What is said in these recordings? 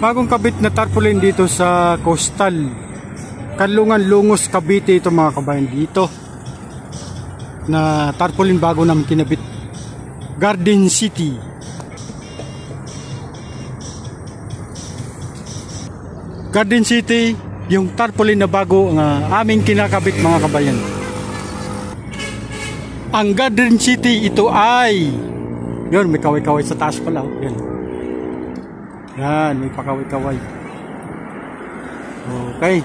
Bagong kabit na tarpaulin dito sa Coastal Kanlungan, Lungos, Cavite. Ito mga kabayan, dito na tarpaulin bago namin kinabit. Garden City. Garden City, yung tarpaulin na bago aming kinakabit mga kabayan. Ang Garden City, ito ay yun, may kaway-kaway sa taas pala. Yan. Yan, may pakaway-kaway. Okay.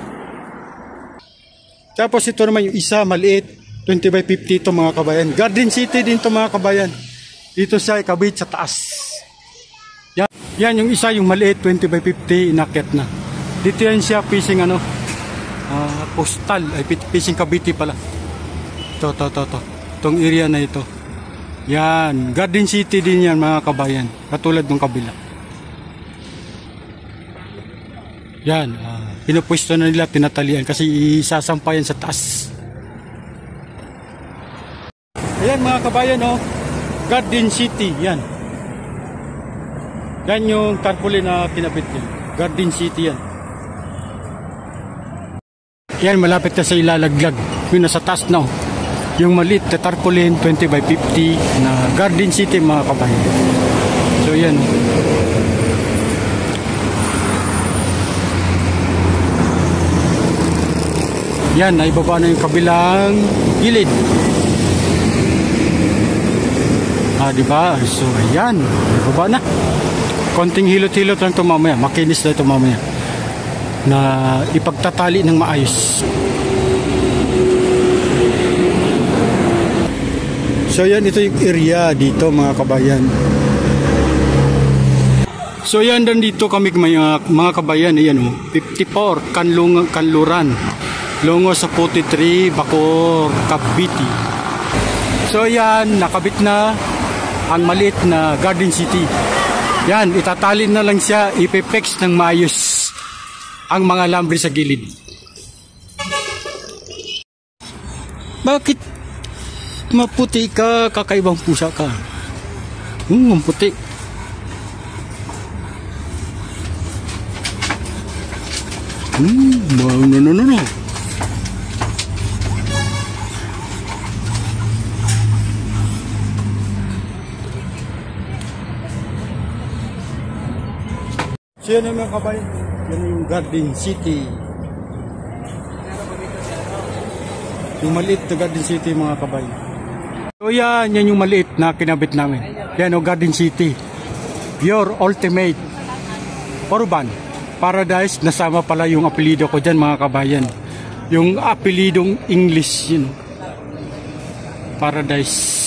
Tapos ito naman yung isa, maliit. 20 by 50 ito mga kabayan. Garden City din ito mga kabayan. Dito siya ikabit sa taas. Yan, yan yung isa, yung maliit, 20 by 50, inakyat na. Dito yan siya, fishing Coastal, ay fishing Cavite pala. Ito. Itong area na ito. Yan, Garden City din yan mga kabayan. Katulad ng kabila. Yan, pinupwesto na nila, tinatalian kasi isasampayan sa taas. Ayan mga kabayan, Garden City, yan. Yan yung tarpaulin na kinabit yan. Garden City yan. Yan, malapit na sa ilalaglag. Yun, nasa taas na. Yung maliit na tarpaulin, 20 by 50 na Garden City mga kabayan. So yan. Yan, naibaba na yung kabilang gilid. Diba? So ayan, naibaba na. Konting hilot-hilot lang ito mamaya. Makinis na ito mamaya. Na ipagtatali ng maayos. So yan, ito yung area dito mga kabayan. So yan, dan dito kami mga kabayan. Ayan 54 Kanluran, Lungos sa 43 Bacoor, Cavite. So yan, nakabit na ang maliit na Garden City. Yan, itatalin na lang siya, ipepex ng maayos ang mga lambre sa gilid. Bakit maputi ka, kakaibang pusa ka? Ang puti. No. So yan yung mga kabayan, yan yung Garden City. Yung maliit na Garden City mga kabayan. So yan yung maliit na kinabit namin. Yan yung Garden City. Pure Ultimate Urban Paradise. Nasama pala yung apelido ko dyan mga kabayan. Yung apelidong English yun. Paradise.